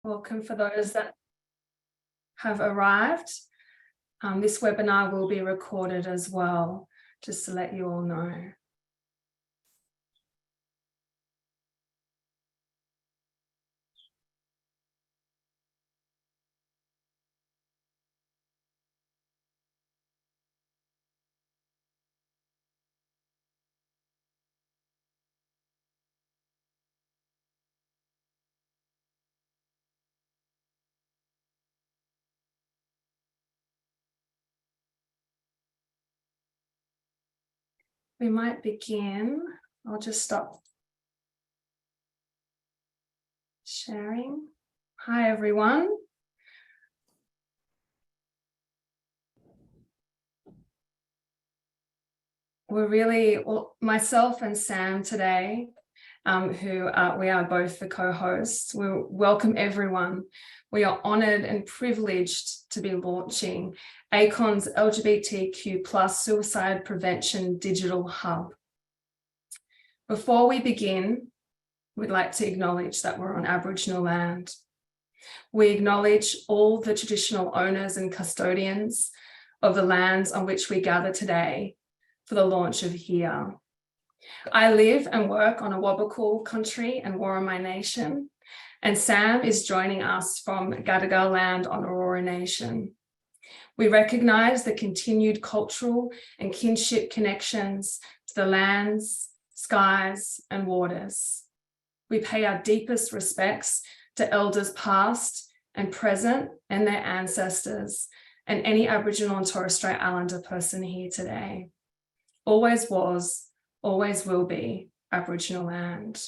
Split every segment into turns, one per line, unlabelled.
Welcome for those that have arrived. This webinar will be recorded as well, just to let you all know. We might begin. I'll just stop sharing. Hi, everyone. Myself and Sam today, we are both the co-hosts. We welcome everyone. We are honoured and privileged to be launching ACON's LGBTQ+ Suicide Prevention Digital Hub. Before we begin, we'd like to acknowledge that we're on Aboriginal land. We acknowledge all the traditional owners and custodians of the lands on which we gather today for the launch of here. I live and work on Awabakal country and Worimi Nation, and Sam is joining us from Gadigal land on Aurora Nation. We recognise the continued cultural and kinship connections to the lands, skies and waters. We pay our deepest respects to elders past and present and their ancestors, and any Aboriginal and Torres Strait Islander person here today. Always was, always will be Aboriginal land.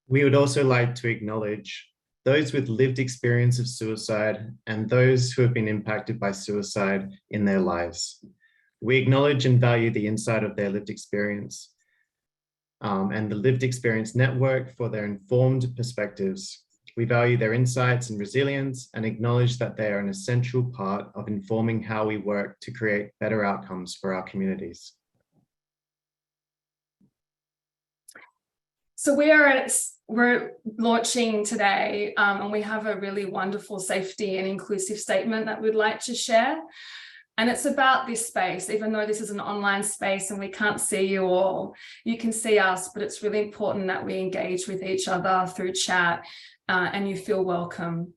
We would also like to acknowledge those with lived experience of suicide and those who have been impacted by suicide in their lives. We acknowledge and value the insight of their lived experience and the Lived Experience Network for their informed perspectives. We value their insights and resilience and acknowledge that they are an essential part of informing how we work to create better outcomes for our communities.
So we're launching today and we have a really wonderful safety and inclusive statement that we'd like to share. And it's about this space, even though this is an online space and we can't see you all, you can see us, but it's really important that we engage with each other through chat and you feel welcome.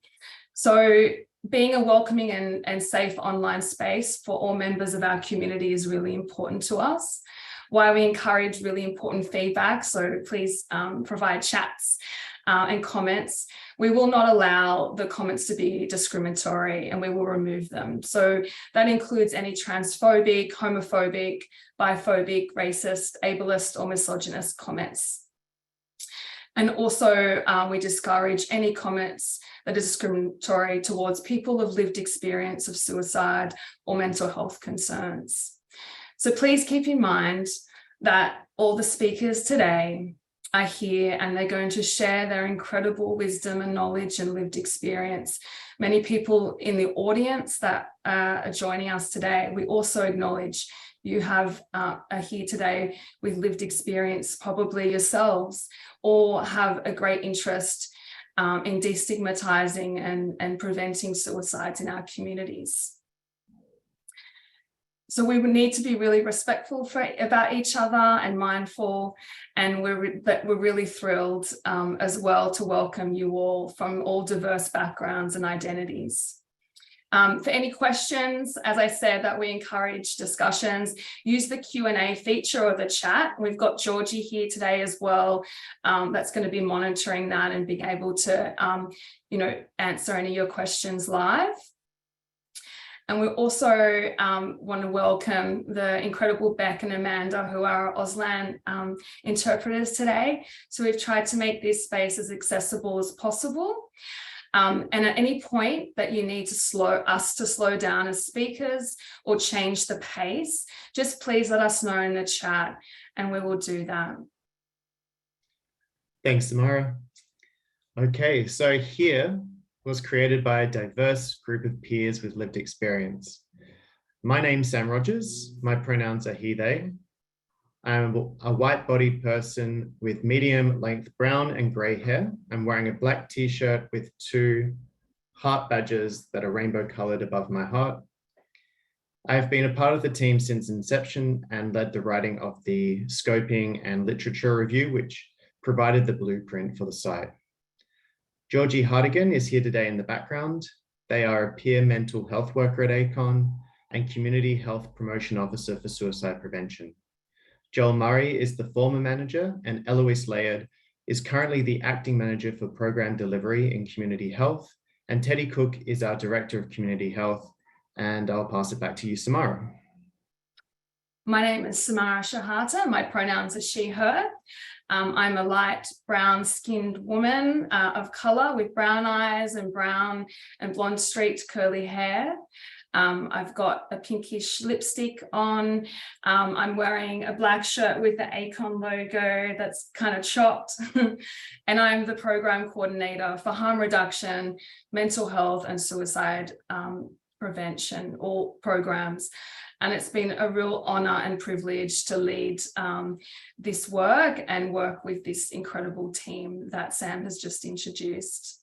So being a welcoming and safe online space for all members of our community is really important to us. Why we encourage really important feedback, so please provide chats and comments. We will not allow the comments to be discriminatory and we will remove them. So that includes any transphobic, homophobic, biphobic, racist, ableist or misogynist comments. And also we discourage any comments that are discriminatory towards people of lived experience of suicide or mental health concerns. So please keep in mind that all the speakers today are here and they're going to share their incredible wisdom and knowledge and lived experience. Many people in the audience that are joining us today, we also acknowledge you are here today with lived experience, probably yourselves, or have a great interest in destigmatizing and preventing suicides in our communities. So we would need to be really respectful about each other and mindful, and we're really thrilled as well to welcome you all from all diverse backgrounds and identities. For any questions, as I said, that we encourage discussions, use the Q&A feature or the chat. We've got Georgie here today as well. That's going to be monitoring that and being able to, answer any of your questions live. And we also want to welcome the incredible Beck and Amanda, who are Auslan interpreters today. So we've tried to make this space as accessible as possible. And at any point that you need to slow down as speakers or change the pace, just please let us know in the chat and we will do that.
Thanks, Samara. Okay, so here was created by a diverse group of peers with lived experience. My name's Sam Rogers. My pronouns are he, they. I'm a white-bodied person with medium-length brown and grey hair. I'm wearing a black t-shirt with 2 heart badges that are rainbow-coloured above my heart. I've been a part of the team since inception and led the writing of the scoping and literature review, which provided the blueprint for the site. Georgie Hardigan is here today in the background. They are a peer mental health worker at ACON and community health promotion officer for suicide prevention. Joel Murray is the former manager, and Eloise Layard is currently the acting manager for program delivery in community health. And Teddy Cook is our director of community health. And I'll pass it back to you, Samara.
My name is Samara Shahata. My pronouns are she, her. I'm a light brown skinned woman of colour with brown eyes and brown and blonde streaked curly hair. I've got a pinkish lipstick on. I'm wearing a black shirt with the ACON logo that's kind of chopped. And I'm the program coordinator for harm reduction, mental health and suicide prevention, all programs. And it's been a real honour and privilege to lead this work and work with this incredible team that Sam has just introduced.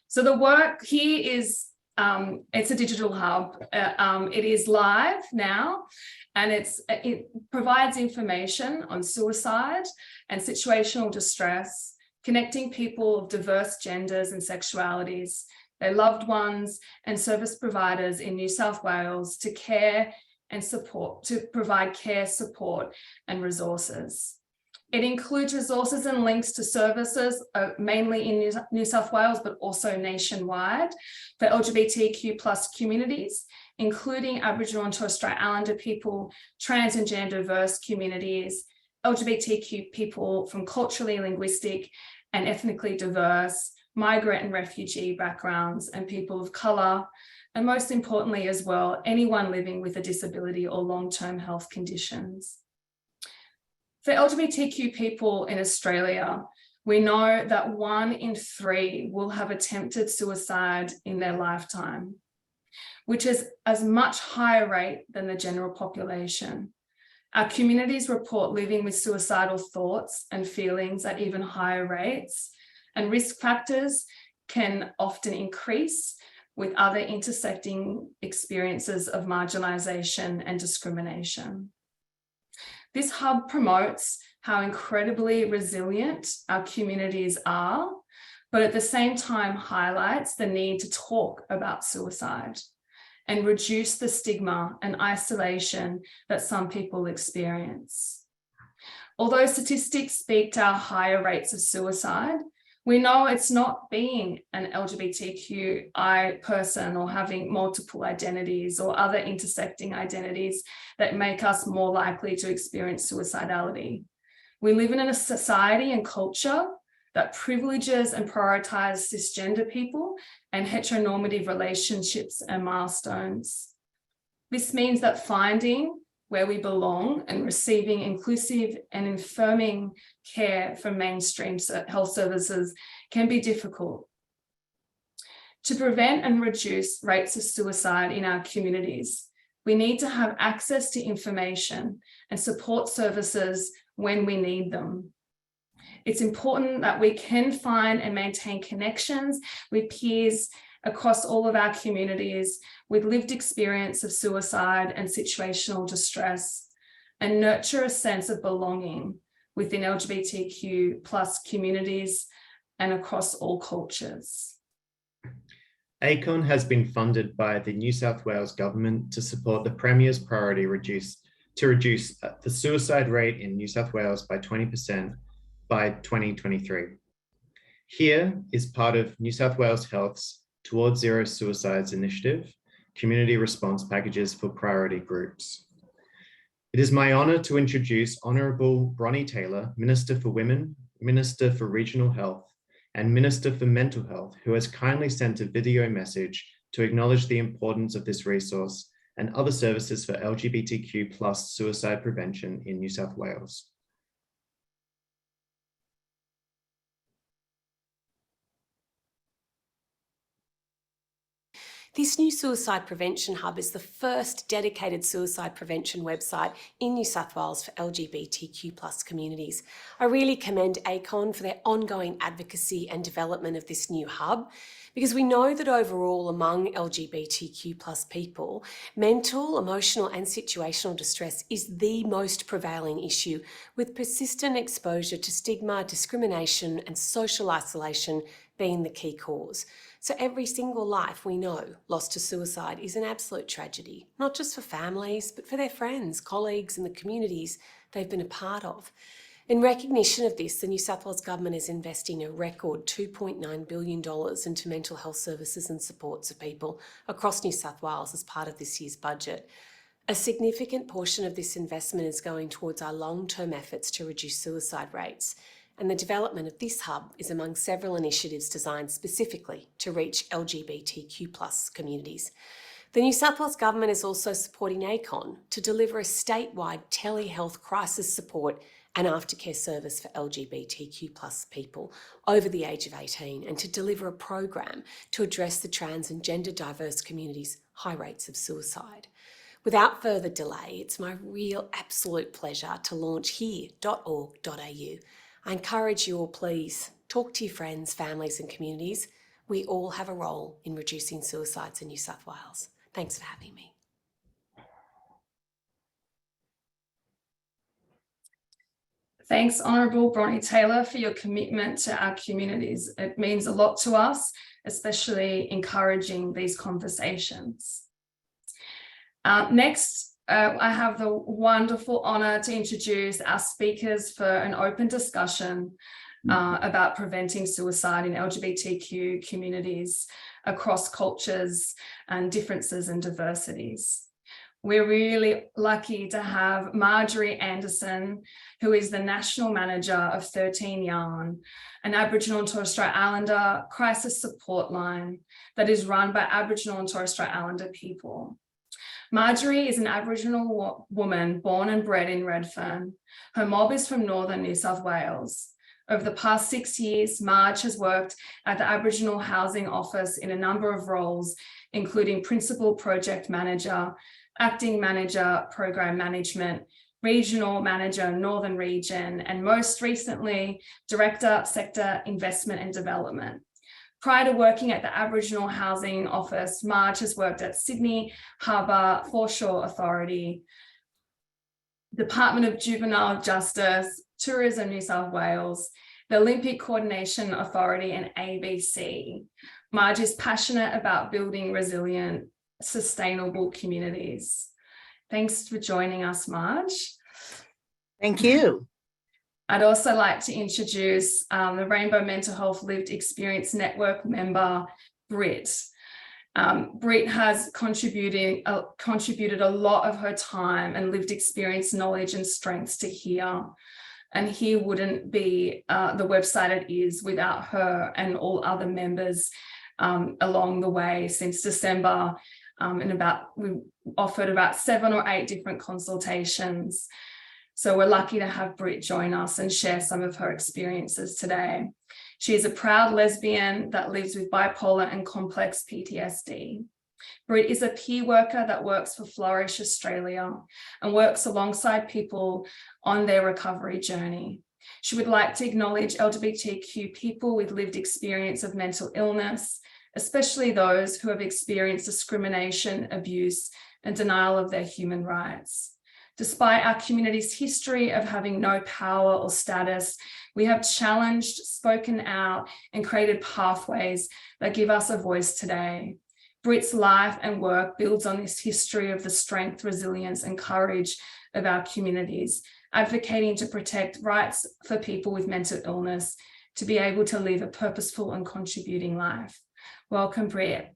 So the work here is, it's a digital hub. It is live now, and it provides information on suicide and situational distress, connecting people of diverse genders and sexualities, their loved ones and service providers in New South Wales to care and support, to provide care, support and resources. It includes resources and links to services, mainly in New South Wales, but also nationwide for LGBTQ plus communities, including Aboriginal and Torres Strait Islander people, trans and gender diverse communities, LGBTQ people from culturally, linguistic and ethnically diverse, migrant and refugee backgrounds, and people of colour, and most importantly as well, anyone living with a disability or long-term health conditions. For LGBTQ people in Australia, we know that 1 in 3 will have attempted suicide in their lifetime, which is a much higher rate than the general population. Our communities report living with suicidal thoughts and feelings at even higher rates, and risk factors can often increase with other intersecting experiences of marginalisation and discrimination. This hub promotes how incredibly resilient our communities are, but at the same time highlights the need to talk about suicide and reduce the stigma and isolation that some people experience. Although statistics speak to our higher rates of suicide, we know it's not being an LGBTQI person or having multiple identities or other intersecting identities that make us more likely to experience suicidality. We live in a society and culture that privileges and prioritizes cisgender people and heteronormative relationships and milestones. This means that finding where we belong and receiving inclusive and affirming care from mainstream health services can be difficult. To prevent and reduce rates of suicide in our communities, we need to have access to information and support services when we need them. It's important that we can find and maintain connections with peers across all of our communities with lived experience of suicide and situational distress, and nurture a sense of belonging within LGBTQ plus communities and across all cultures.
ACON has been funded by the New South Wales Government to support the Premier's priority to reduce the suicide rate in New South Wales by 20% by 2023. Here is part of New South Wales Health's Towards Zero Suicides initiative, community response packages for priority groups. It is my honour to introduce Honourable Bronnie Taylor, Minister for Women, Minister for Regional Health, and Minister for Mental Health, who has kindly sent a video message to acknowledge the importance of this resource and other services for LGBTQ plus suicide prevention in New South Wales.
This new Suicide Prevention Hub is the first dedicated suicide prevention website in New South Wales for LGBTQ+ communities. I really commend ACON for their ongoing advocacy and development of this new hub, because we know that overall among LGBTQ+ people, mental, emotional and situational distress is the most prevailing issue, with persistent exposure to stigma, discrimination and social isolation being the key cause. So every single life we know lost to suicide is an absolute tragedy, not just for families, but for their friends, colleagues and the communities they've been a part of. In recognition of this, the New South Wales Government is investing a record $2.9 billion into mental health services and supports of people across New South Wales as part of this year's budget. A significant portion of this investment is going towards our long-term efforts to reduce suicide rates, and the development of this hub is among several initiatives designed specifically to reach LGBTQ+ communities. The New South Wales Government is also supporting ACON to deliver a statewide telehealth crisis support and aftercare service for LGBTQ+ people over the age of 18, and to deliver a program to address the trans and gender diverse communities' high rates of suicide. Without further delay, it's my real absolute pleasure to launch here.org.au. I encourage you all, please, talk to your friends, families and communities. We all have a role in reducing suicides in New South Wales. Thanks for having me.
Thanks, Honourable Bronnie Taylor, for your commitment to our communities. It means a lot to us, especially encouraging these conversations. Next, I have the wonderful honour to introduce our speakers for an open discussion about preventing suicide in LGBTQ communities across cultures and differences and diversities. We're really lucky to have Marjorie Anderson, who is the National Manager of 13 Yarn, an Aboriginal and Torres Strait Islander crisis support line that is run by Aboriginal and Torres Strait Islander people. Marjorie is an Aboriginal woman born and bred in Redfern. Her mob is from northern New South Wales. Over the past 6 years, Marge has worked at the Aboriginal Housing Office in a number of roles, including Principal Project Manager, Acting Manager, Program Management, Regional Manager, Northern Region, and most recently, Director, Sector Investment and Development. Prior to working at the Aboriginal Housing Office, Marge has worked at Sydney Harbour Foreshore Authority, Department of Juvenile Justice, Tourism New South Wales, the Olympic Coordination Authority and ABC. Marge is passionate about building resilient, sustainable communities. Thanks for joining us, Marge.
Thank you.
I'd also like to introduce the Rainbow Mental Health Lived Experience Network member, Britt. Britt has contributed a lot of her time and lived experience, knowledge and strengths to Here. And Here wouldn't be the website it is without her and all other members along the way since December. We offered about 7 or 8 different consultations. So we're lucky to have Britt join us and share some of her experiences today. She is a proud lesbian that lives with bipolar and complex PTSD. Britt is a peer worker that works for Flourish Australia and works alongside people on their recovery journey. She would like to acknowledge LGBTQ people with lived experience of mental illness, especially those who have experienced discrimination, abuse, and denial of their human rights. Despite our community's history of having no power or status, we have challenged, spoken out, and created pathways that give us a voice today. Britt's life and work builds on this history of the strength, resilience, and courage of our communities, advocating to protect rights for people with mental illness to be able to live a purposeful and contributing life. Welcome, Britt.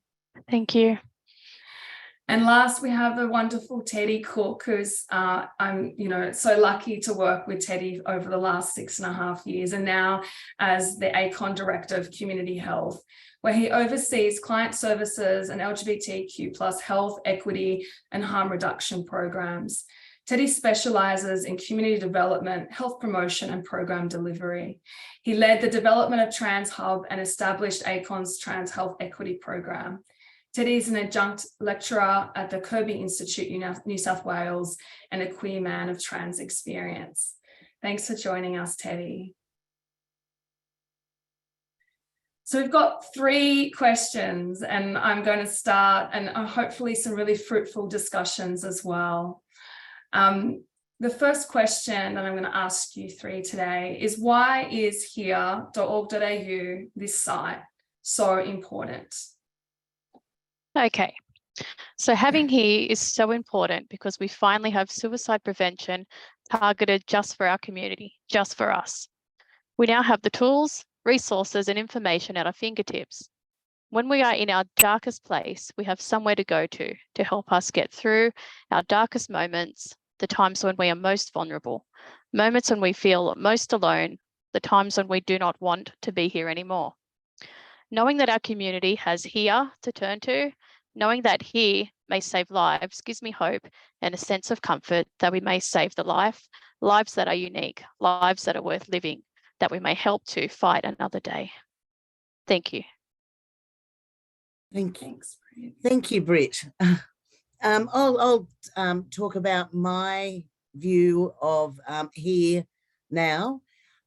Thank you.
And last, we have the wonderful Teddy Cook, who's I'm so lucky to work with Teddy over the last 6.5 years, and now as the ACON Director of Community Health, where he oversees client services and LGBTQ+ health, equity, and harm reduction programs. Teddy specialises in community development, health promotion, and program delivery. He led the development of Trans Hub and established ACON's Trans Health Equity Program. Teddy is an adjunct lecturer at the Kirby Institute, New South Wales, and a queer man of trans experience. Thanks for joining us, Teddy. So we've got 3 questions, and I'm going to start, and hopefully some really fruitful discussions as well. The first question that I'm going to ask you 3 today is, why is here.org.au, this site, so important?
Okay, so having here is so important because we finally have suicide prevention targeted just for our community, just for us. We now have the tools, resources, and information at our fingertips. When we are in our darkest place, we have somewhere to go to help us get through our darkest moments, the times when we are most vulnerable, moments when we feel most alone, the times when we do not want to be here anymore. Knowing that our community has here to turn to, knowing that here may save lives gives me hope and a sense of comfort that we may save the lives that are unique, lives that are worth living, that we may help to fight another day. Thank you.
Thank you.
Thanks, Britt.
Thank you, Britt. I'll talk about my view of here now.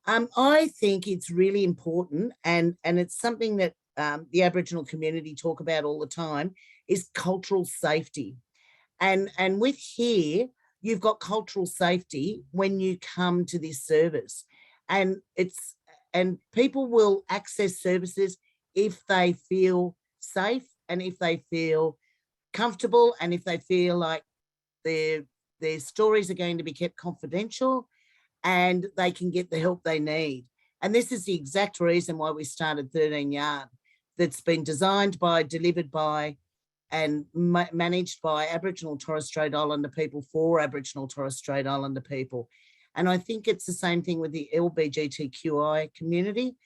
I think it's really important, and it's something that the Aboriginal community talk about all the time, is cultural safety. And with here, you've got cultural safety when you come to this service, and people will access services if they feel safe and if they feel comfortable and if they feel like their stories are going to be kept confidential and they can get the help they need. And this is the exact reason why we started 13 Yarn, that's been designed by, delivered by, and managed by Aboriginal Torres Strait Islander people for Aboriginal Torres Strait Islander people. And I think it's the same thing with the LGBTQI community.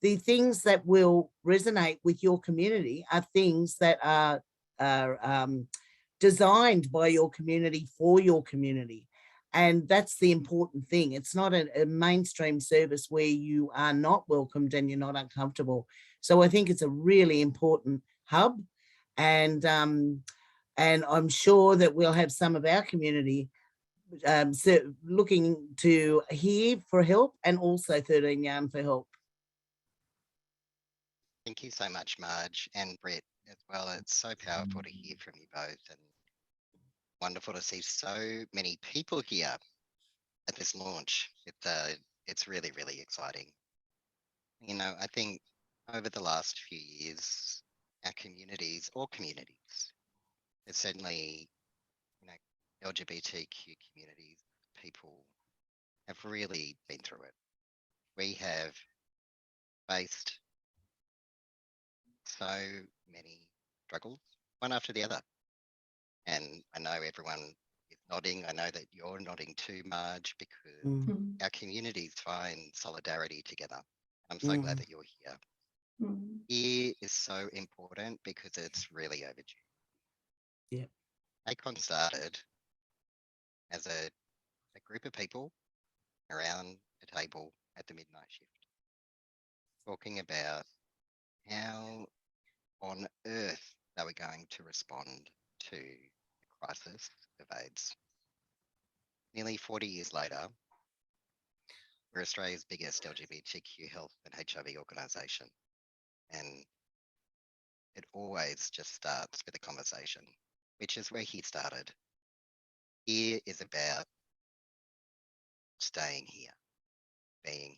The things that will resonate with your community are things that are designed by your community for your community. And that's the important thing. It's not a mainstream service where you are not welcomed and you're not uncomfortable. So I think it's a really important hub. And I'm sure that we'll have some of our community looking to here for help, and also 13 Yarn for help.
Thank you so much, Marge and Brett, as well. It's so powerful to hear from you both, and wonderful to see so many people here at this launch. It's really, really exciting. You know, I think over the last few years, our communities, it's certainly, you know, LGBTQ communities, people have really been through it. We have faced so many struggles, one after the other. And I know everyone is nodding. I know that you're nodding too, Marge, because our communities find solidarity together. I'm so glad that you're here. Here is so important because it's really overdue.
Yeah.
ACON started as a group of people around a table at the midnight shift, talking about how on earth they were going to respond to the crisis of AIDS. Nearly 40 years later, we're Australia's biggest LGBTQ health and HIV organisation. And it always just starts with a conversation, which is where he started. Here is about staying here, being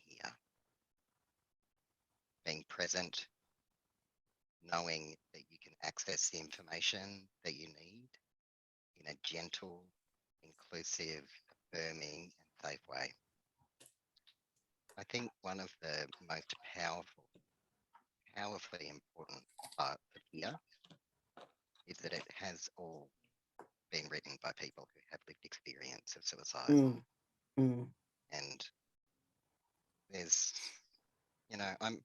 present, knowing that you can access the information that you need in a gentle, inclusive, affirming, and safe way. I think one of the most powerfully important parts of here is that it has all been written by people who have lived experience of suicide. And there's, you know, I'm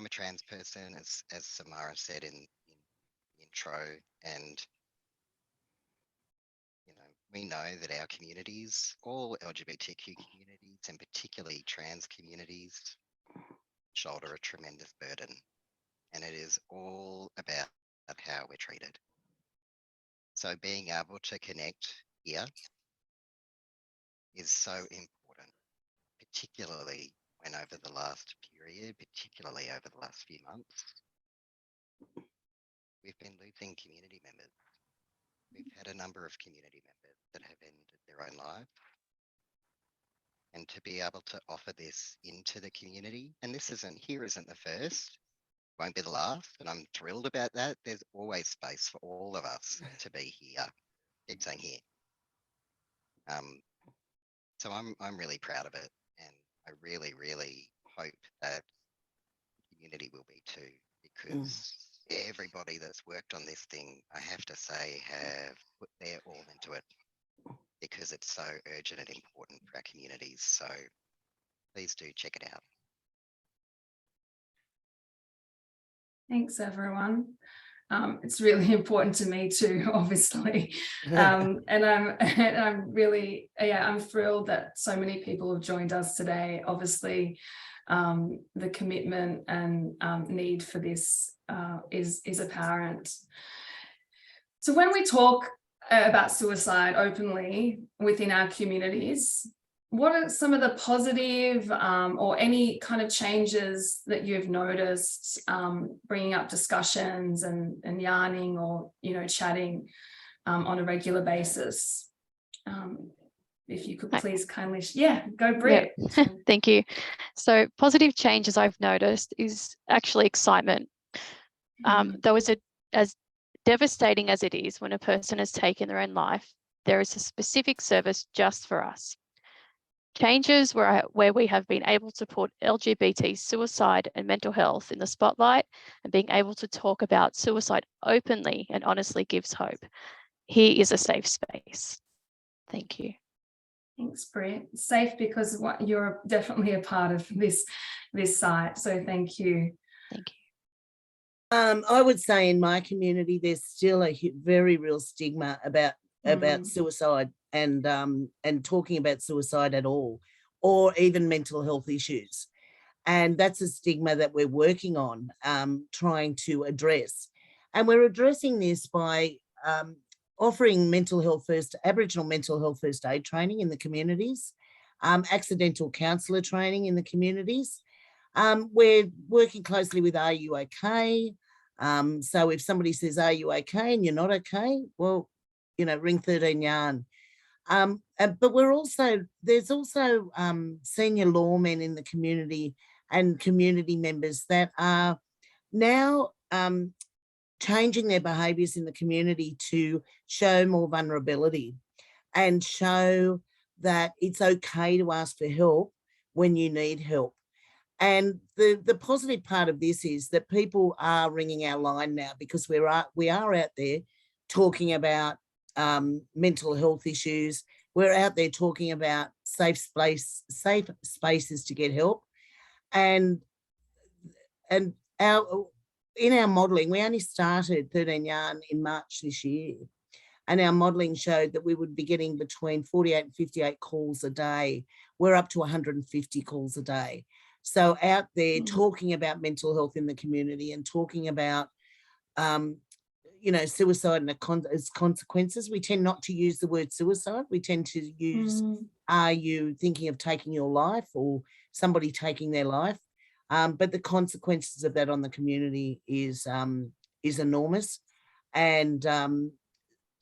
a trans person, as Samara said in the intro, and you know, we know that our communities, all LGBTQ communities, and particularly trans communities, shoulder a tremendous burden. And it is all about how we're treated. So being able to connect here is so important, particularly when over the last period, particularly over the last few months, we've been losing community members. We've had a number of community members that have ended their own life. And to be able to offer this into the community, and this isn't the first, won't be the last, and I'm thrilled about that. There's always space for all of us to be here. Keep saying here. So I'm really proud of it, and I really, really hope that the community will be too, because everybody that's worked on this thing, I have to say, have put their all into it, because it's so urgent and important for our communities. So please do check it out.
Thanks, everyone. It's really important to me too, obviously. And I'm really, I'm thrilled that so many people have joined us today. Obviously, the commitment and need for this is apparent. So when we talk about suicide openly within our communities, what are some of the positive or any kind of changes that you've noticed bringing up discussions and yarning or, chatting on a regular basis? If you could please kindly, go Britt.
Yeah. Thank you. So positive changes I've noticed is actually excitement. Though as devastating as it is when a person has taken their own life, there is a specific service just for us. Changes where we have been able to put LGBT suicide and mental health in the spotlight, and being able to talk about suicide openly and honestly gives hope. Here is a safe space. Thank you.
Thanks, Britt. Safe because you're definitely a part of this site. So thank you.
Thank you.
I would say in my community, there's still a very real stigma about suicide and talking about suicide at all, or even mental health issues. And that's a stigma that we're working on, trying to address. And we're addressing this by offering Aboriginal mental health first aid training in the communities, accidental counsellor training in the communities. We're working closely with Are You OK? So if somebody says, are you okay? And you're not okay, well, ring 13 Yarn. But there's also senior lawmen in the community and community members that are now changing their behaviours in the community to show more vulnerability and show that it's okay to ask for help when you need help. And the positive part of this is that people are ringing our line now, because we are out there talking about mental health issues. We're out there talking about safe spaces to get help. And in our modelling, we only started 13 Yarn in March this year. And our modelling showed that we would be getting between 48 and 58 calls a day. We're up to 150 calls a day. So out there talking about mental health in the community and talking about, suicide and its consequences. We tend not to use the word suicide. We tend to use, are you thinking of taking your life, or somebody taking their life? But the consequences of that on the community is enormous. And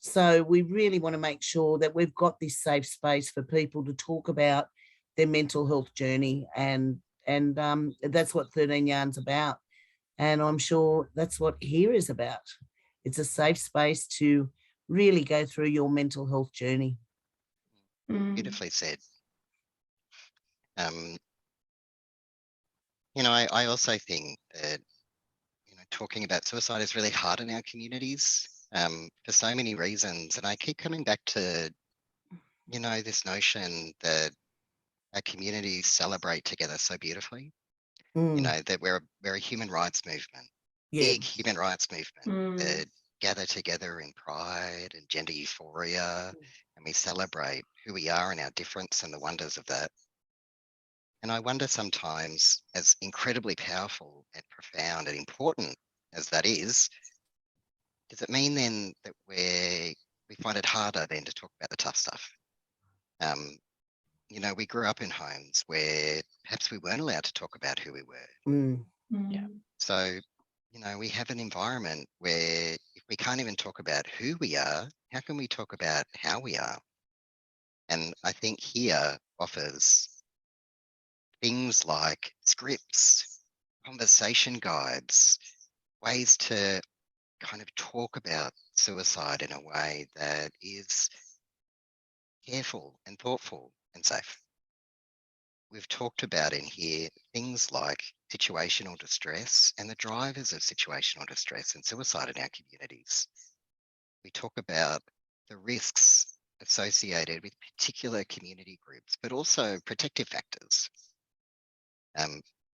so we really want to make sure that we've got this safe space for people to talk about their mental health journey, and that's what 13 Yarn's about. And I'm sure that's what here is about. It's a safe space to really go through your mental health journey.
Beautifully said. I also think that, talking about suicide is really hard in our communities for so many reasons. And I keep coming back to, this notion that our communities celebrate together so beautifully. That we're a human rights movement, big human rights movement that gather together in pride and gender euphoria, and we celebrate who we are and our difference and the wonders of that. And I wonder sometimes, as incredibly powerful and profound and important as that is, does it mean then that we find it harder then to talk about the tough stuff? You know, we grew up in homes where perhaps we weren't allowed to talk about who we were.
Yeah.
So, you know, we have an environment where if we can't even talk about who we are, how can we talk about how we are? And I think here offers things like scripts, conversation guides, ways to kind of talk about suicide in a way that is careful and thoughtful and safe. We've talked about in here things like situational distress and the drivers of situational distress and suicide in our communities. We talk about the risks associated with particular community groups, but also protective factors.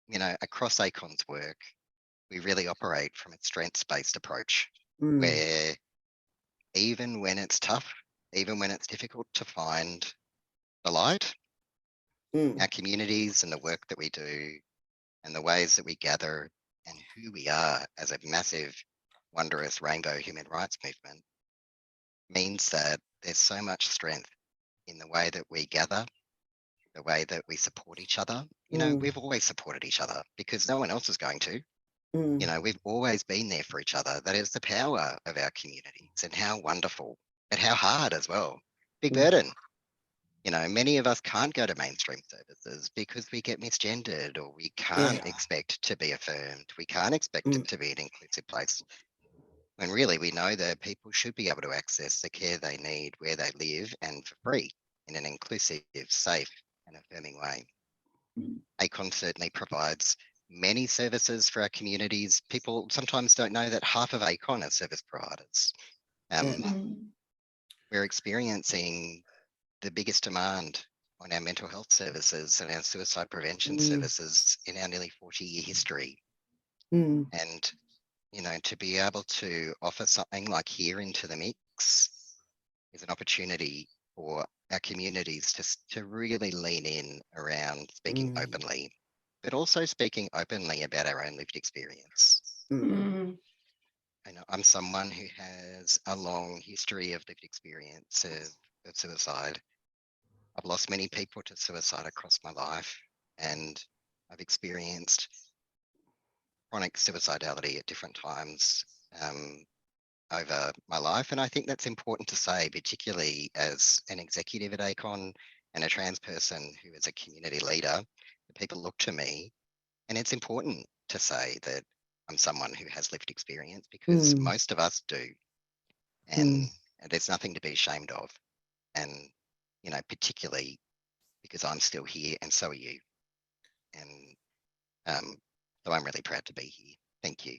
You know, across ACON's work, we really operate from a strengths-based approach where even when it's tough, even when it's difficult to find the light, our communities and the work that we do and the ways that we gather and who we are as a massive, wondrous rainbow human rights movement means that there's so much strength in the way that we gather, the way that we support each other. You know, we've always supported each other because no one else is going to. You know, we've always been there for each other. That is the power of our communities, and how wonderful, but how hard as well. Big burden. You know, many of us can't go to mainstream services because we get misgendered, or we can't expect to be affirmed. We can't expect it to be an inclusive place. When really we know that people should be able to access the care they need where they live and for free in an inclusive, safe and affirming way. ACON certainly provides many services for our communities. People sometimes don't know that half of ACON are service providers. We're experiencing the biggest demand on our mental health services and our suicide prevention services in our nearly 40-year history. And, you know, to be able to offer something like Here into the Mix is an opportunity for our communities to really lean in around speaking openly, but also speaking openly about our own lived experience. I know I'm someone who has a long history of lived experience of suicide. I've lost many people to suicide across my life, and I've experienced chronic suicidality at different times over my life. And I think that's important to say, particularly as an executive at ACON and a trans person who is a community leader. People look to me, and it's important to say that I'm someone who has lived experience, because most of us do. And there's nothing to be ashamed of. And, you know, particularly because I'm still here and so are you. And so I'm really proud to be here. Thank you.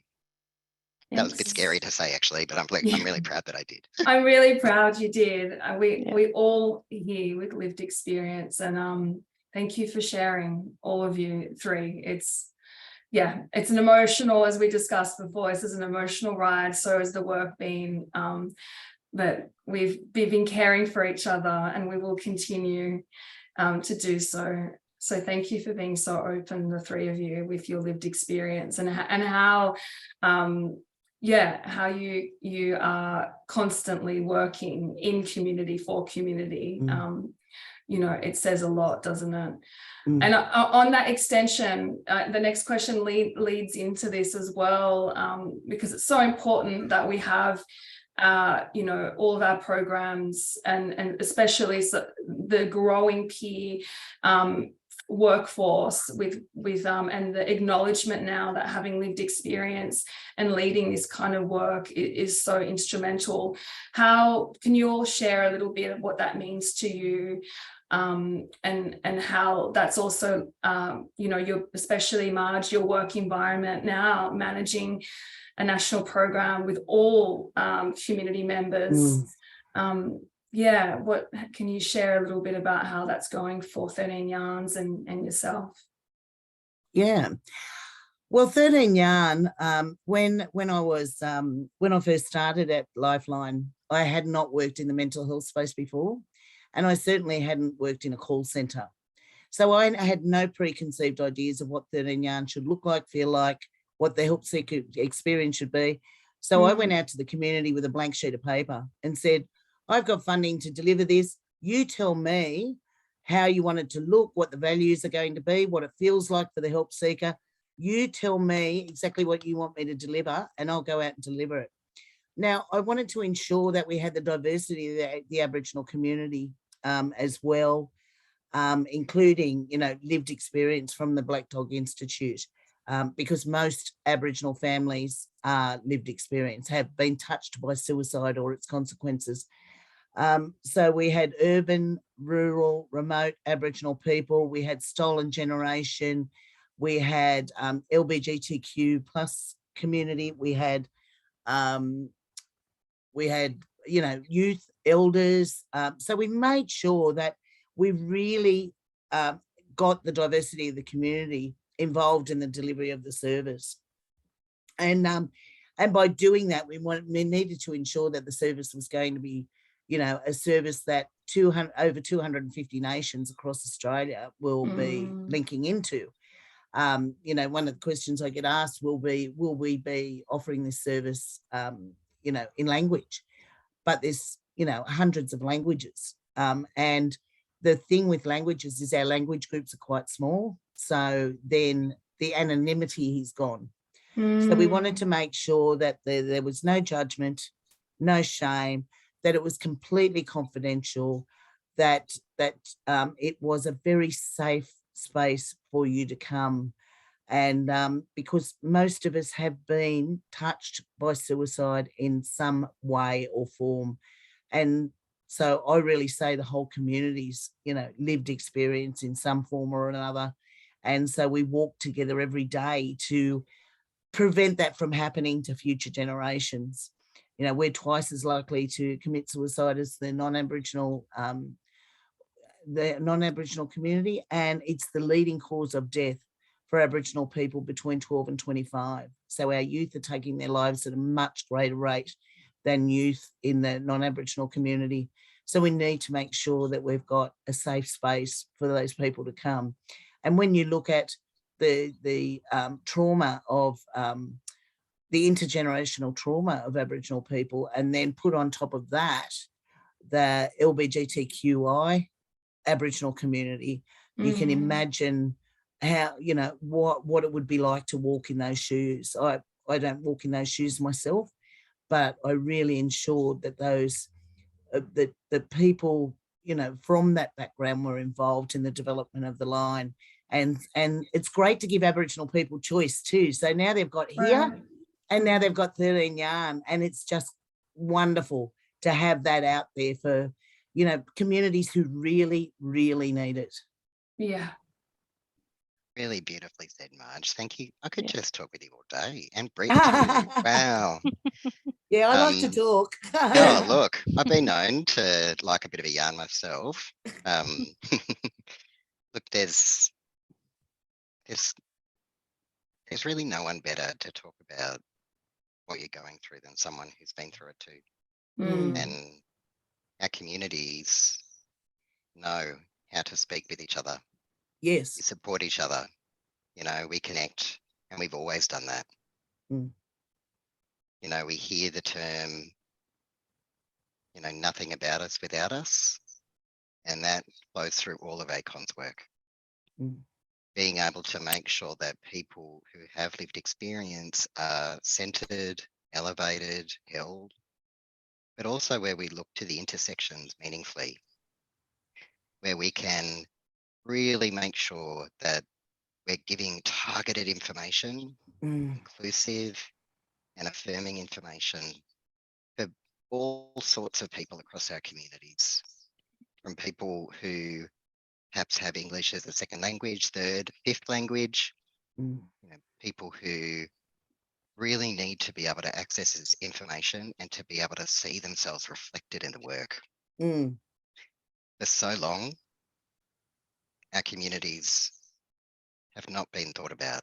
Thanks.
That was a bit scary to say, actually, but I'm really proud that I did.
I'm really proud you did. We all here with lived experience, and thank you for sharing, all of you three. It's an emotional, as we discussed before, this is an emotional ride. So has the work been, but we've been caring for each other, and we will continue to do so. So thank you for being so open, the three of you, with your lived experience, and how how you are constantly working in community for community. You know, it says a lot, doesn't it? And on that extension, the next question leads into this as well, because it's so important that we have you know, all of our programs, and especially the growing peer workforce with and the acknowledgement now that having lived experience and leading this kind of work is so instrumental. How can you all share a little bit of what that means to you, and how that's also you know, especially Marge, your work environment now, managing a national program with all community members. What can you share a little bit about how that's going for 13 Yarns and yourself?
Well, 13 Yarn, when I first started at Lifeline, I had not worked in the mental health space before, and I certainly hadn't worked in a call centre. So I had no preconceived ideas of what 13 Yarn should look like, feel like, what the help seeker experience should be. So I went out to the community with a blank sheet of paper and said, I've got funding to deliver this. You tell me how you want it to look, what the values are going to be, what it feels like for the help seeker. You tell me exactly what you want me to deliver, and I'll go out and deliver it. Now, I wanted to ensure that we had the diversity of the Aboriginal community as well, including, you know, lived experience from the Black Dog Institute, because most Aboriginal families lived experience have been touched by suicide or its consequences. So we had urban, rural, remote Aboriginal people. We had stolen generation. We had LGBTQ plus community. We had, you know, youth, elders. So we made sure that we really got the diversity of the community involved in the delivery of the service. And by doing that, we needed to ensure that the service was going to be, you know, a service that over 250 nations across Australia will be linking into. You know, one of the questions I get asked will we be offering this service, you know, in language? But there's, you know, hundreds of languages. And the thing with languages is our language groups are quite small. So then the anonymity is gone. So we wanted to make sure that there was no judgment, no shame, that it was completely confidential, that it was a very safe space for you to come. And because most of us have been touched by suicide in some way or form. And so I really say the whole community's, you know, lived experience in some form or another. And so we walk together every day to prevent that from happening to future generations. You know, we're twice as likely to commit suicide as the non-Aboriginal community, and it's the leading cause of death for Aboriginal people between 12 and 25. So our youth are taking their lives at a much greater rate than youth in the non-Aboriginal community. So we need to make sure that we've got a safe space for those people to come. And when you look at the trauma of the intergenerational trauma of Aboriginal people, and then put on top of that the LGBTQI Aboriginal community, you can imagine how, you know, what it would be like to walk in those shoes. I don't walk in those shoes myself, but I really ensured that those the people, you know, from that background were involved in the development of the line. And it's great to give Aboriginal people choice too. So now they've got here, and now they've got 13 Yarn, and it's just wonderful to have that out there for, you know, communities who really, really need it.
Yeah.
Really beautifully said, Marge. Thank you. I could just talk with you all day, and Brett too. Wow.
Yeah, I like to talk.
Oh, look, I've been known to like a bit of a yarn myself. Look, there's really no one better to talk about what you're going through than someone who's been through it too. And our communities know how to speak with each other.
Yes.
We support each other. You know, we connect, and we've always done that. You know, we hear the term, you know, nothing about us without us. And that flows through all of ACON's work. Being able to make sure that people who have lived experience are centered, elevated, held, but also where we look to the intersections meaningfully, where we can really make sure that we're giving targeted information, inclusive and affirming information for all sorts of people across our communities, from people who perhaps have English as a second language, third, fifth language, you know, people who really need to be able to access this information and to be able to see themselves reflected in the work. For so long, our communities have not been thought about,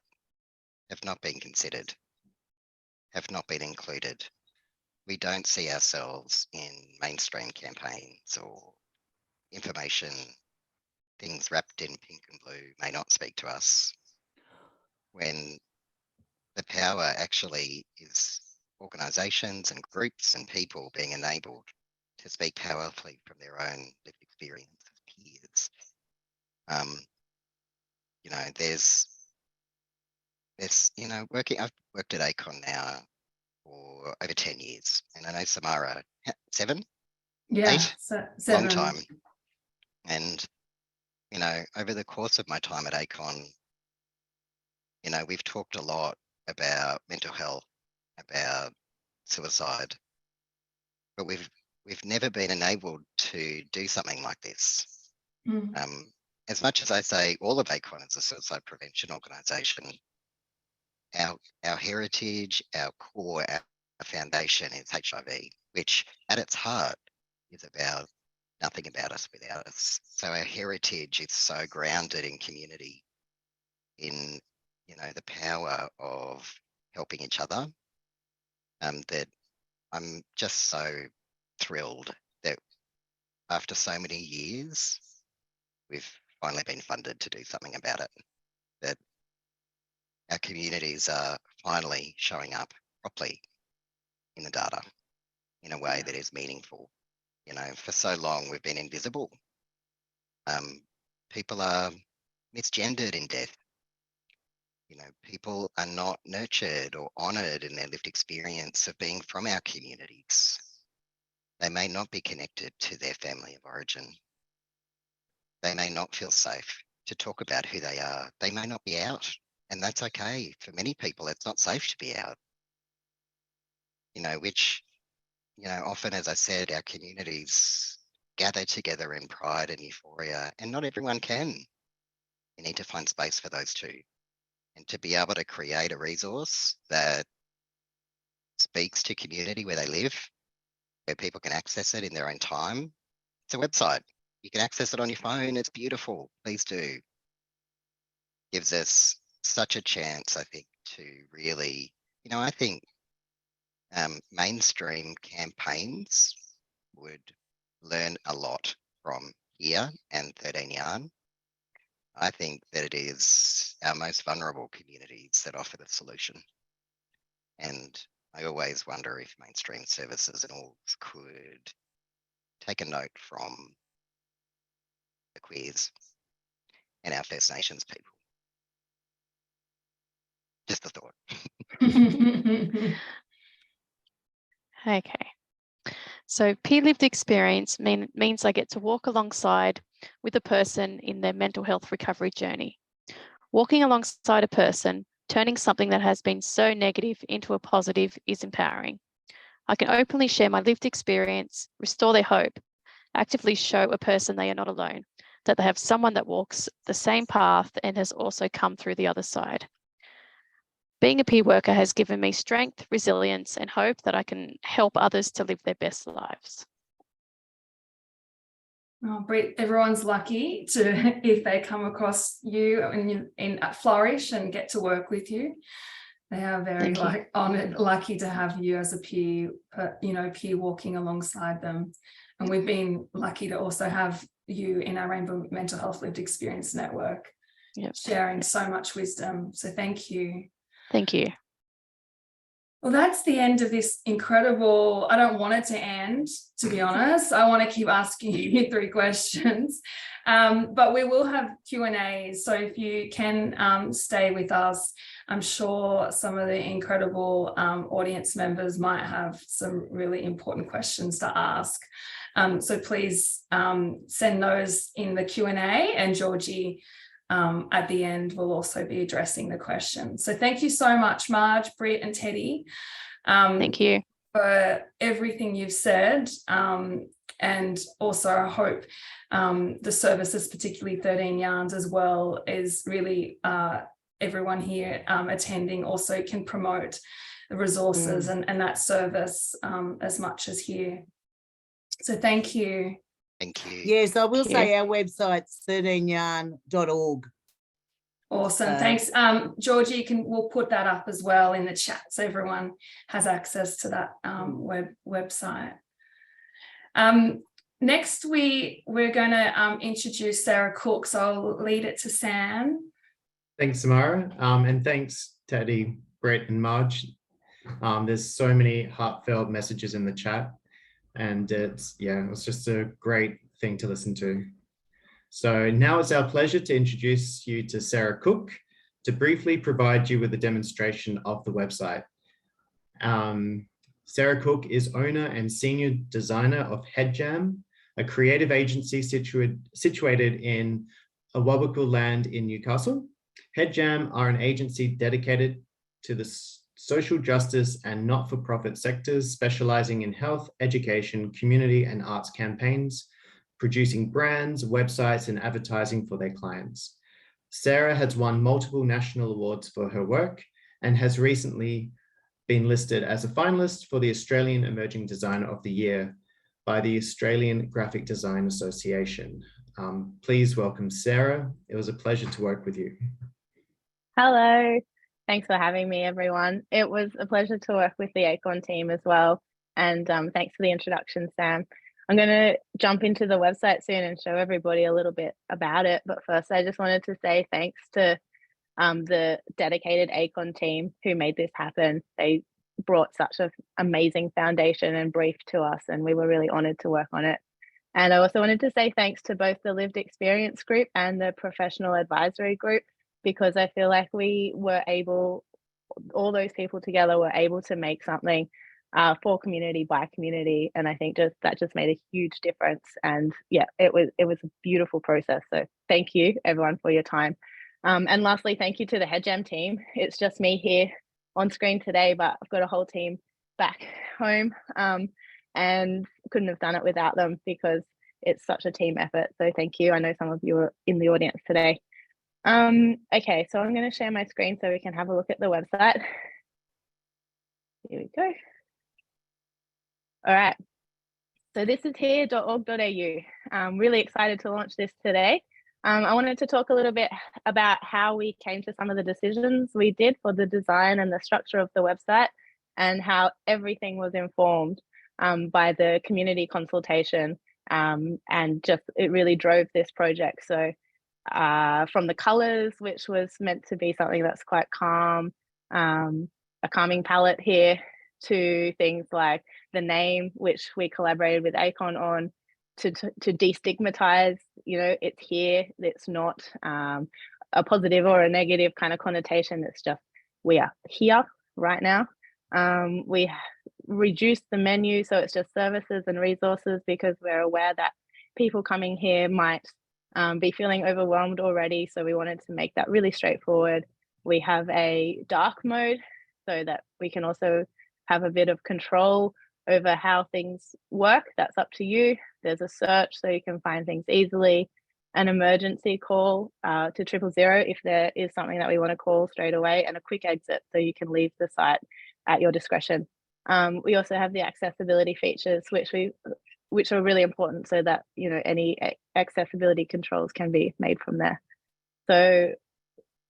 have not been considered, have not been included. We don't see ourselves in mainstream campaigns or information. Things wrapped in pink and blue may not speak to us, when the power actually is organisations and groups and people being enabled to speak powerfully from their own lived experience as peers. You know, there's, you know, I've worked at ACON now for over 10 years, and I know Samara, 7,
Yeah,
8,
so
long
7.
time. And, you know, over the course of my time at ACON, you know, we've talked a lot about mental health, about suicide, but we've never been enabled to do something like this. As much as I say all of ACON is a suicide prevention organisation, our heritage, our core, our foundation is HIV, which at its heart is about nothing about us without us. So our heritage is so grounded in community, in, you know, the power of helping each other, that I'm just so thrilled that after so many years, we've finally been funded to do something about it, that our communities are finally showing up properly in the data in a way that is meaningful. You know, for so long we've been invisible. People are misgendered in death. You know, people are not nurtured or honoured in their lived experience of being from our communities. They may not be connected to their family of origin. They may not feel safe to talk about who they are. They may not be out, and that's okay. For many people, it's not safe to be out. You know, which, you know, often, as I said, our communities gather together in pride and euphoria, and not everyone can. You need to find space for those too. And to be able to create a resource that speaks to community where they live, where people can access it in their own time. It's a website. You can access it on your phone. It's beautiful. Please do. Gives us such a chance, I think, to really, you know, I think mainstream campaigns would learn a lot from here and 13 Yarn. I think that it is our most vulnerable communities that offer the solution. And I always wonder if mainstream services and all could take a note from the queers and our First Nations people. Just a thought.
Okay. So peer lived experience means I get to walk alongside with a person in their mental health recovery journey. Walking alongside a person, turning something that has been so negative into a positive is empowering. I can openly share my lived experience, restore their hope, actively show a person they are not alone, that they have someone that walks the same path and has also come through the other side. Being a peer worker has given me strength, resilience, and hope that I can help others to live their best lives.
Oh, Britt, everyone's lucky to if they come across you in Flourish and get to work with you. They are very honoured, lucky to have you as a peer, you know, peer walking alongside them. And we've been lucky to also have you in our Rainbow Mental Health Lived Experience Network, sharing so much wisdom. So thank you.
Thank you.
Well, that's the end of this incredible, I don't want it to end, to be honest. I want to keep asking you 3 questions, but we will have Q&As. So if you can stay with us, I'm sure some of the incredible audience members might have some really important questions to ask. So please send those in the Q&A, and Georgie at the end will also be addressing the questions. So thank you so much, Marge, Britt and Teddy.
Thank you
for everything you've said. And also I hope the services, particularly 13 Yarns as well, is really everyone here attending also can promote the resources and that service as much as here. So thank you.
Thank you.
Yes, I will say our website's 13yarn.org.
Awesome. Thanks. Georgie, we'll put that up as well in the chat so everyone has access to that website. Next, we're going to introduce Sarah Cook, so I'll lead it to Sam.
Thanks, Samara, and thanks, Teddy, Brett and Marge. There's so many heartfelt messages in the chat, and it was just a great thing to listen to. So now it's our pleasure to introduce you to Sarah Cook to briefly provide you with a demonstration of the website. Sarah Cook is owner and senior designer of Headjam, a creative agency situated in Awabakal land in Newcastle. Headjam are an agency dedicated to the social justice and not-for-profit sectors, specializing in health, education, community, and arts campaigns, producing brands, websites, and advertising for their clients. Sarah has won multiple national awards for her work and has recently been listed as a finalist for the Australian Emerging Designer of the Year by the Australian Graphic Design Association. Please welcome Sarah. It was a pleasure to work with you.
Hello, thanks for having me, everyone. It was a pleasure to work with the ACON team as well. And thanks for the introduction, Sam. I'm going to jump into the website soon and show everybody a little bit about it. But first, I just wanted to say thanks to the dedicated ACON team who made this happen. They brought such an amazing foundation and brief to us, and we were really honoured to work on it. And I also wanted to say thanks to both the Lived Experience group and the Professional Advisory group, because I feel like we were able, all those people together were able to make something for community by community, and I think that just made a huge difference. And yeah, it was a beautiful process. So thank you everyone for your time. And lastly, thank you to the Headjam team. It's just me here on screen today, but I've got a whole team back home, and couldn't have done it without them because it's such a team effort. So thank you. I know some of you are in the audience today. Okay, so I'm going to share my screen so we can have a look at the website. Here we go. All right, so this is here.org.au. I'm really excited to launch this today. I wanted to talk a little bit about how we came to some of the decisions we did for the design and the structure of the website, and how everything was informed by the community consultation, and just it really drove this project. So from the colors, which was meant to be something that's quite calm, a calming palette here, to things like the name, which we collaborated with ACON on, to destigmatize, it's here, it's not a positive or a negative kind of connotation. It's just, we are here right now. We reduced the menu, so it's just services and resources, because we're aware that people coming here might be feeling overwhelmed already. So we wanted to make that really straightforward. We have a dark mode so that we can also have a bit of control over how things work. That's up to you. There's a search so you can find things easily, an emergency call to 000 if there is something that we want to call straight away, and a quick exit so you can leave the site at your discretion. We also have the accessibility features, which are really important, so that any accessibility controls can be made from there. So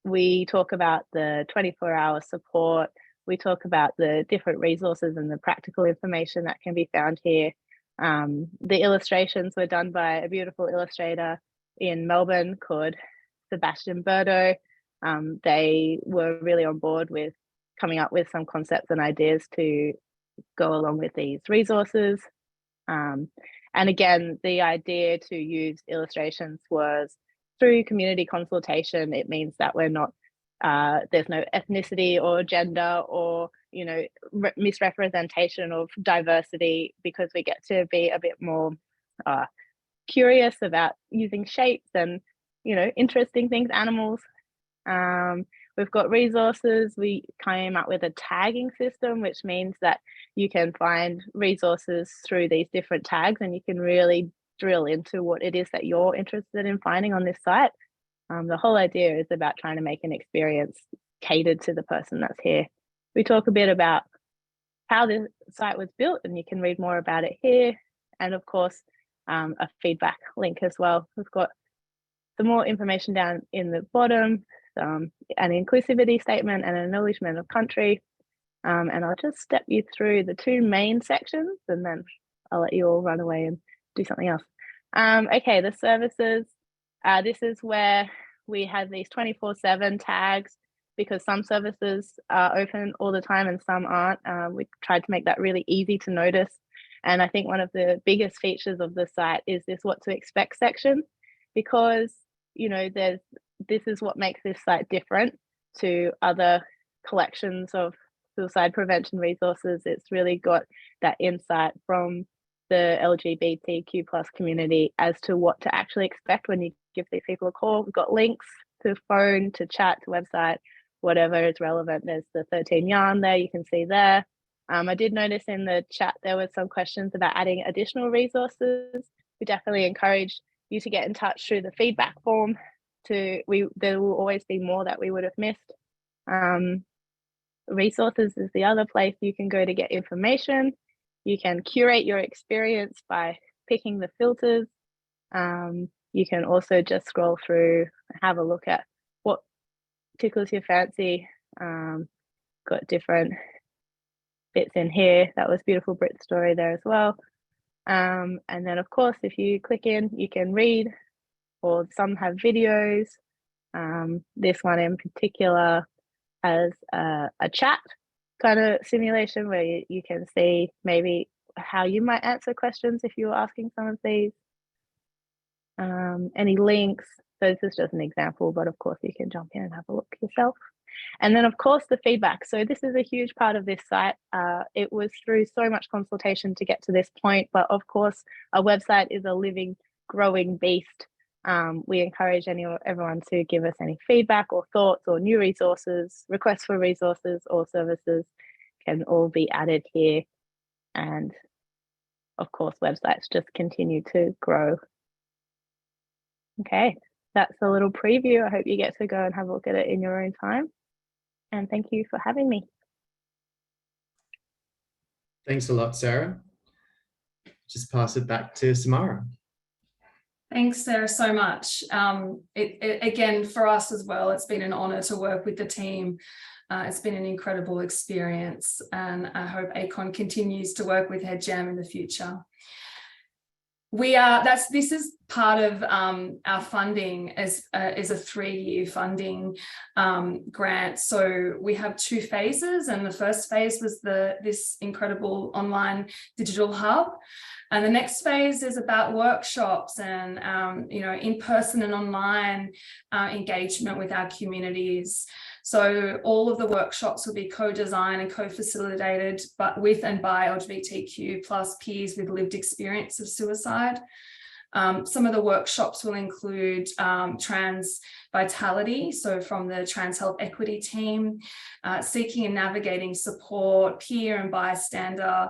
we talk about the 24-hour support. We talk about the different resources and the practical information that can be found here. The illustrations were done by a beautiful illustrator in Melbourne called Sebastian Burdo. They were really on board with coming up with some concepts and ideas to go along with these resources. And again, the idea to use illustrations was through community consultation. It means that we're not, there's no ethnicity or gender or misrepresentation of diversity, because we get to be a bit more curious about using shapes and interesting things, animals. We've got resources. We came up with a tagging system, which means that you can find resources through these different tags, and you can really drill into what it is that you're interested in finding on this site. The whole idea is about trying to make an experience catered to the person that's here. We talk a bit about how the site was built, and you can read more about it here. And of course, a feedback link as well. We've got some more information down in the bottom, an inclusivity statement and an acknowledgement of country. And I'll just step you through the two main sections, and then I'll let you all run away and do something else. Okay, the services. This is where we have these 24/7 tags because some services are open all the time and some aren't. We tried to make that really easy to notice. And I think one of the biggest features of the site is this what to expect section, because, you know, this is what makes this site different to other collections of suicide prevention resources. It's really got that insight from the LGBTQ+ community as to what to actually expect when you give these people a call. We've got links to phone, to chat, to website, whatever is relevant. There's the 13 yarn there, you can see there. I did notice in the chat there were some questions about adding additional resources. We definitely encourage you to get in touch through the feedback form. There will always be more that we would have missed. Resources is the other place you can go to get information. You can curate your experience by picking the filters. You can also just scroll through and have a look at what tickles your fancy. Got different bits in here. That was beautiful Brit's story there as well. And then of course, if you click in, you can read, or some have videos. This one in particular has a chat kind of simulation where you can see maybe how you might answer questions if you were asking some of these. Any links. So this is just an example, but of course you can jump in and have a look yourself. And then of course the feedback. So this is a huge part of this site. It was through so much consultation to get to this point, but of course our website is a living, growing beast. We encourage everyone to give us any feedback or thoughts or new resources, requests for resources or services can all be added here. And of course, websites just continue to grow. Okay, that's a little preview. I hope you get to go and have a look at it in your own time. And thank you for having me.
Thanks a lot, Sarah. Just pass it back to Samara.
Thanks, Sarah, so much. Again, for us as well, it's been an honour to work with the team. It's been an incredible experience, and I hope ACON continues to work with HeadJam in the future. This is part of our funding is a 3-year funding grant. So we have 2 phases, and the first phase was this incredible online digital hub. And the next phase is about workshops and in-person and online engagement with our communities. So all of the workshops will be co-designed and co-facilitated, but with and by LGBTQ+ peers with lived experience of suicide. Some of the workshops will include trans vitality, so from the trans health equity team, seeking and navigating support, peer and bystander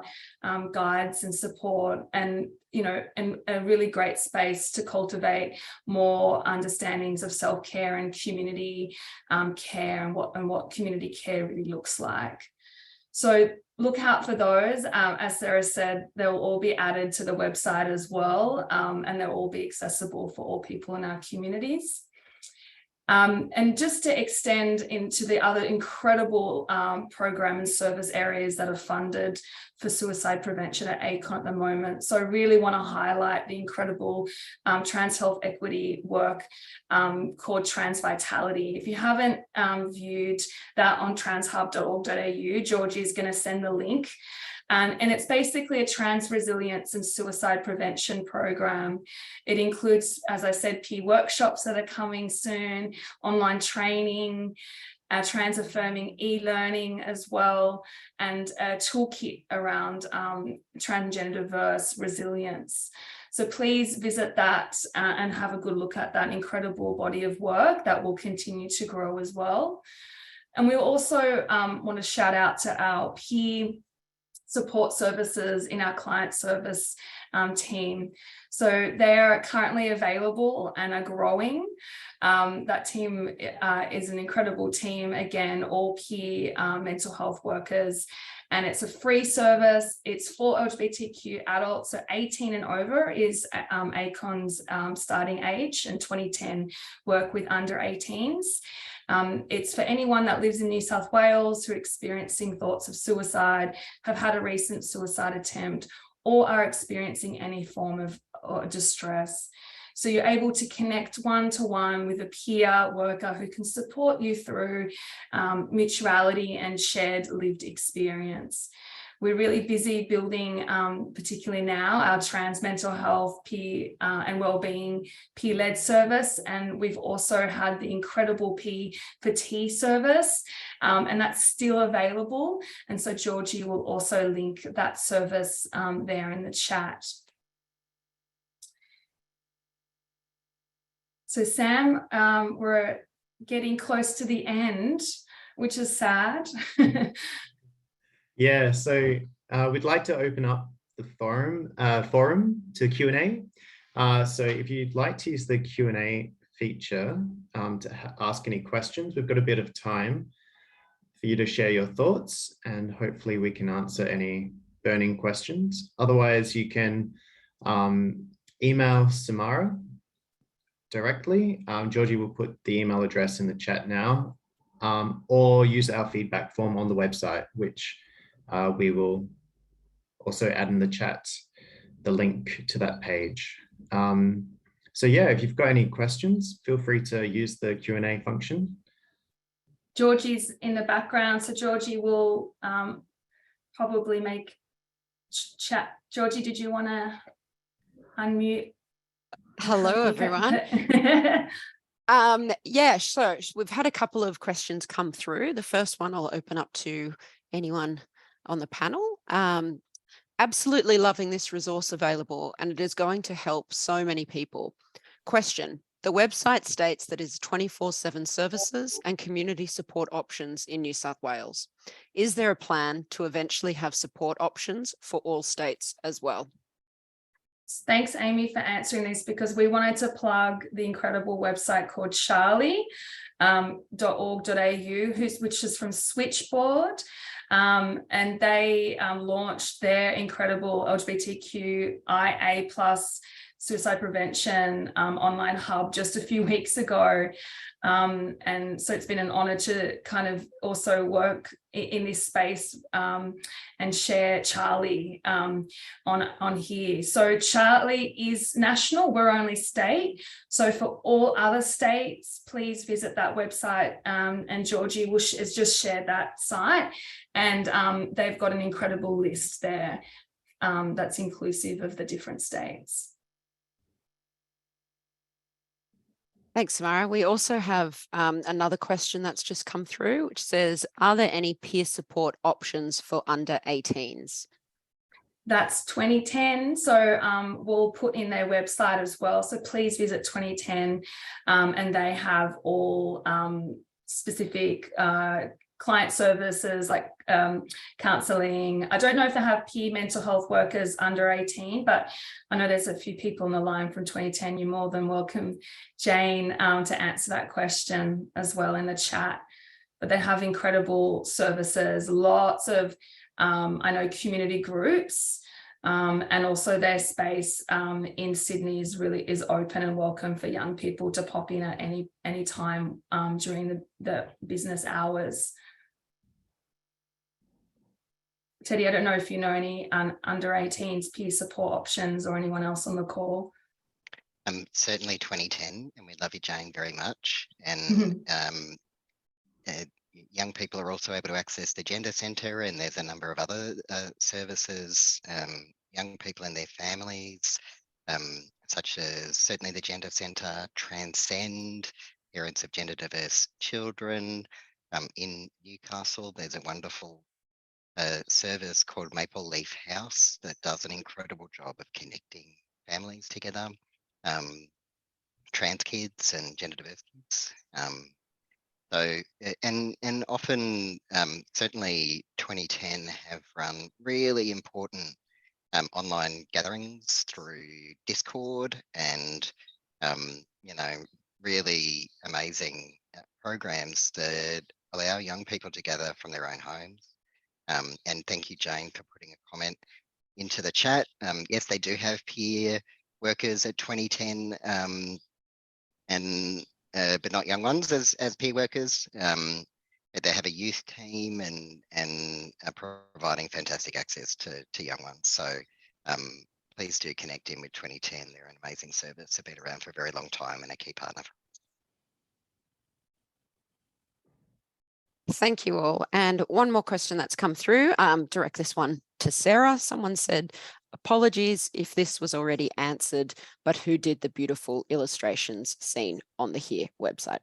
guides and support, and a really great space to cultivate more understandings of self-care and community care, and what community care really looks like. So look out for those. As Sarah said, they'll all be added to the website as well, and they'll all be accessible for all people in our communities. And just to extend into the other incredible program and service areas that are funded for suicide prevention at ACON at the moment. So I really want to highlight the incredible trans health equity work called Trans Vitality. If you haven't viewed that on transhub.org.au, Georgie is going to send the link. And it's basically a trans resilience and suicide prevention program. It includes, as I said, peer workshops that are coming soon, online training, trans affirming e-learning as well, and a toolkit around transgender diverse resilience. So please visit that and have a good look at that incredible body of work that will continue to grow as well. And we also want to shout out to our peer support services in our client service team. So they're currently available and are growing. That team is an incredible team, again, all peer mental health workers, and it's a free service. It's for LGBTQ adults, so 18 and over is ACON's starting age, and 2010 work with under 18s. It's for anyone that lives in New South Wales who are experiencing thoughts of suicide, have had a recent suicide attempt, or are experiencing any form of distress. So you're able to connect one-to-one with a peer worker who can support you through mutuality and shared lived experience. We're really busy building, particularly now, our trans mental health peer and wellbeing peer-led service. And we've also had the incredible P for T service, and that's still available. And so Georgie will also link that service there in the chat. So Sam, we're getting close to the end, which is sad.
Yeah, so we'd like to open up the forum to Q&A. So if you'd like to use the Q&A feature to ask any questions, we've got a bit of time for you to share your thoughts, and hopefully we can answer any burning questions. Otherwise, you can email Samara directly. Georgie will put the email address in the chat now, or use our feedback form on the website, which we will also add in the chat the link to that page. So yeah, if you've got any questions, feel free to use the Q&A function.
Georgie's in the background, so Georgie will probably make chat. Georgie, did you want to unmute?
Hello, everyone. Yeah, so we've had a couple of questions come through. The first one I'll open up to anyone on the panel. Absolutely loving this resource available, and it is going to help so many people. Question: the website states that it's 24/7 services and community support options in New South Wales. Is there a plan to eventually have support options for all states as well?
Thanks, Amy, for answering this, because we wanted to plug the incredible website called charlie.org.au, which is from Switchboard. And they launched their incredible LGBTQIA+ suicide prevention online hub just a few weeks ago. And so it's been an honor to kind of also work in this space and share Charlie on here. So Charlie is national, we're only state. So for all other states, please visit that website, and Georgie has just shared that site, and they've got an incredible list there that's inclusive of the different states.
Thanks, Samara. We also have another question that's just come through, which says, are there any peer support options for under 18s?
That's 2010. So we'll put in their website as well. So please visit 2010, and they have all specific client services like counselling. I don't know if they have peer mental health workers under 18, but I know there's a few people on the line from 2010. You're more than welcome, Jane, to answer that question as well in the chat. But they have incredible services, lots of, I know, community groups, and also their space in Sydney is open and welcome for young people to pop in at any time during the business hours. Teddy, I don't know if you know any under 18s peer support options, or anyone else on the call.
Certainly 2010, and we love you, Jane, very much. And young people are also able to access the Gender Centre, and there's a number of other services. Young people and their families, such as certainly the Gender Centre, Transcend, parents of gender diverse children. In Newcastle, there's a wonderful service called Maple Leaf House that does an incredible job of connecting families together, trans kids and gender diverse kids. So, and often, certainly 2010 have run really important online gatherings through Discord, and you know, really amazing programs that allow young people to gather from their own homes. And thank you, Jane, for putting a comment into the chat. Yes, they do have peer workers at 2010, but not young ones as peer workers. They have a youth team and are providing fantastic access to young ones. So please do connect in with 2010. They're an amazing service. They've been around for a very long time and a key partner.
Thank you all. And one more question that's come through, direct this one to Sarah. Someone said, apologies if this was already answered, but who did the beautiful illustrations seen on the Here website?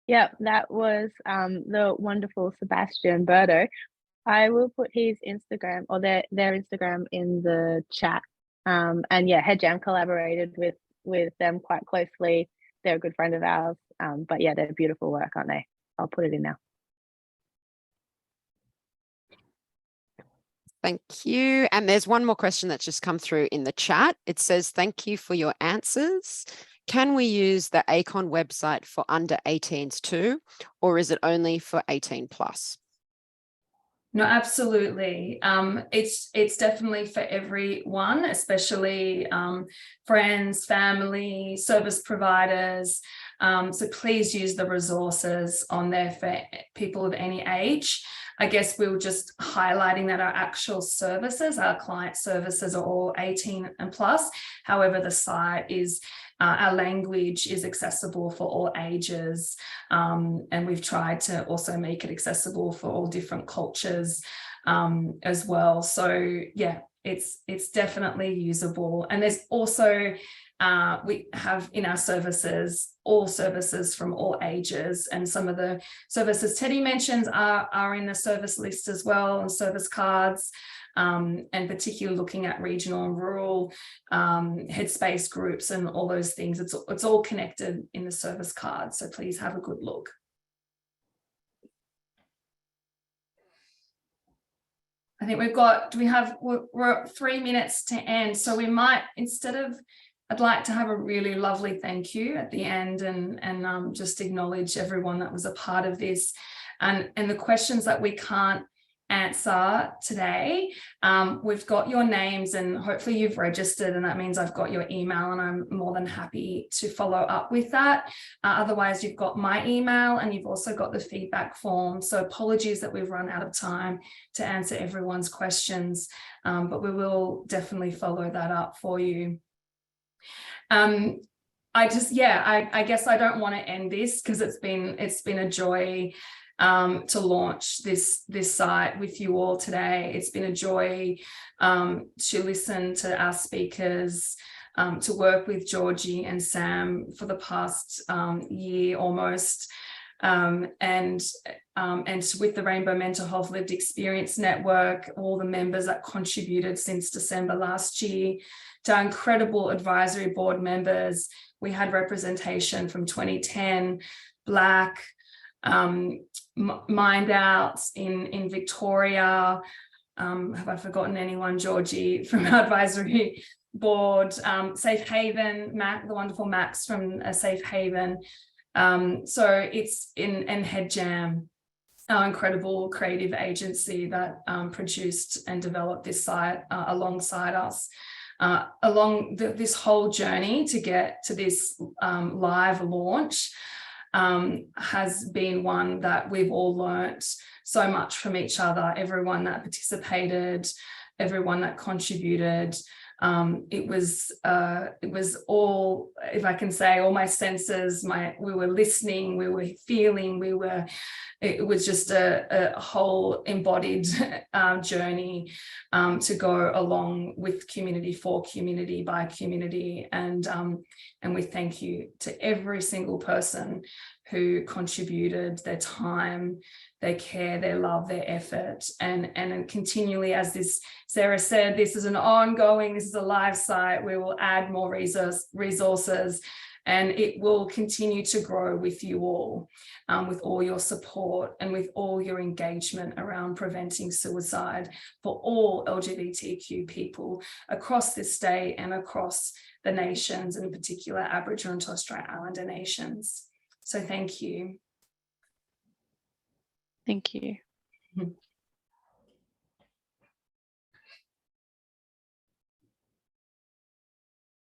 Yep, that was the wonderful Sebastian Berto. I will put his Instagram or their Instagram in the chat. And yeah, HeadJam collaborated with them quite closely. They're a good friend of ours. But yeah, they're beautiful work, aren't they? I'll put it in now.
Thank you. And there's one more question that's just come through in the chat. It says, thank you for your answers. Can we use the ACON website for under 18s too, or is it only for 18 plus?
No, absolutely. It's definitely for everyone, especially friends, family, service providers. So please use the resources on there for people of any age. I guess we were just highlighting that our actual services, our client services are all 18 and plus. However, the site is, our language is accessible for all ages. And we've tried to also make it accessible for all different cultures as well. So yeah, it's definitely usable. And there's also, we have in our services, all services from all ages, and some of the services Teddy mentions are in the service list as well, and service cards, and particularly looking at regional and rural headspace groups and all those things. It's all connected in the service card, so please have a good look. I think we're 3 minutes to end, so we might, I'd like to have a really lovely thank you at the end and just acknowledge everyone that was a part of this, and the questions that we can't answer today. We've got your names and hopefully you've registered, and that means I've got your email, and I'm more than happy to follow up with that. Otherwise, you've got my email and you've also got the feedback form. So apologies that we've run out of time to answer everyone's questions, but we will definitely follow that up for you. I guess I don't want to end this because it's been a joy to launch this site with you all today. It's been a joy to listen to our speakers, to work with Georgie and Sam for the past year almost, and with the Rainbow Mental Health Lived Experience Network, all the members that contributed since December last year, to our incredible advisory board members. We had representation from 2010, Black, Mind Out in Victoria. Have I forgotten anyone, Georgie, from our advisory board? Safe Haven, the wonderful Max from Safe Haven. So it's in HeadJam, our incredible creative agency that produced and developed this site alongside us. Along this whole journey to get to this live launch has been one that we've all learnt so much from each other, everyone that participated, everyone that contributed. It was all, if I can say, all my senses, we were listening, we were feeling, it was just a whole embodied journey to go along with community, for community, by community. And we thank you to every single person who contributed their time, their care, their love, their effort, and continually, as Sarah said, this is a live site. We will add more resources, and it will continue to grow with you all, with all your support and with all your engagement around preventing suicide for all LGBTQ people across this state and across the nations, and in particular Aboriginal and Torres Strait Islander nations. So thank you.
Thank you.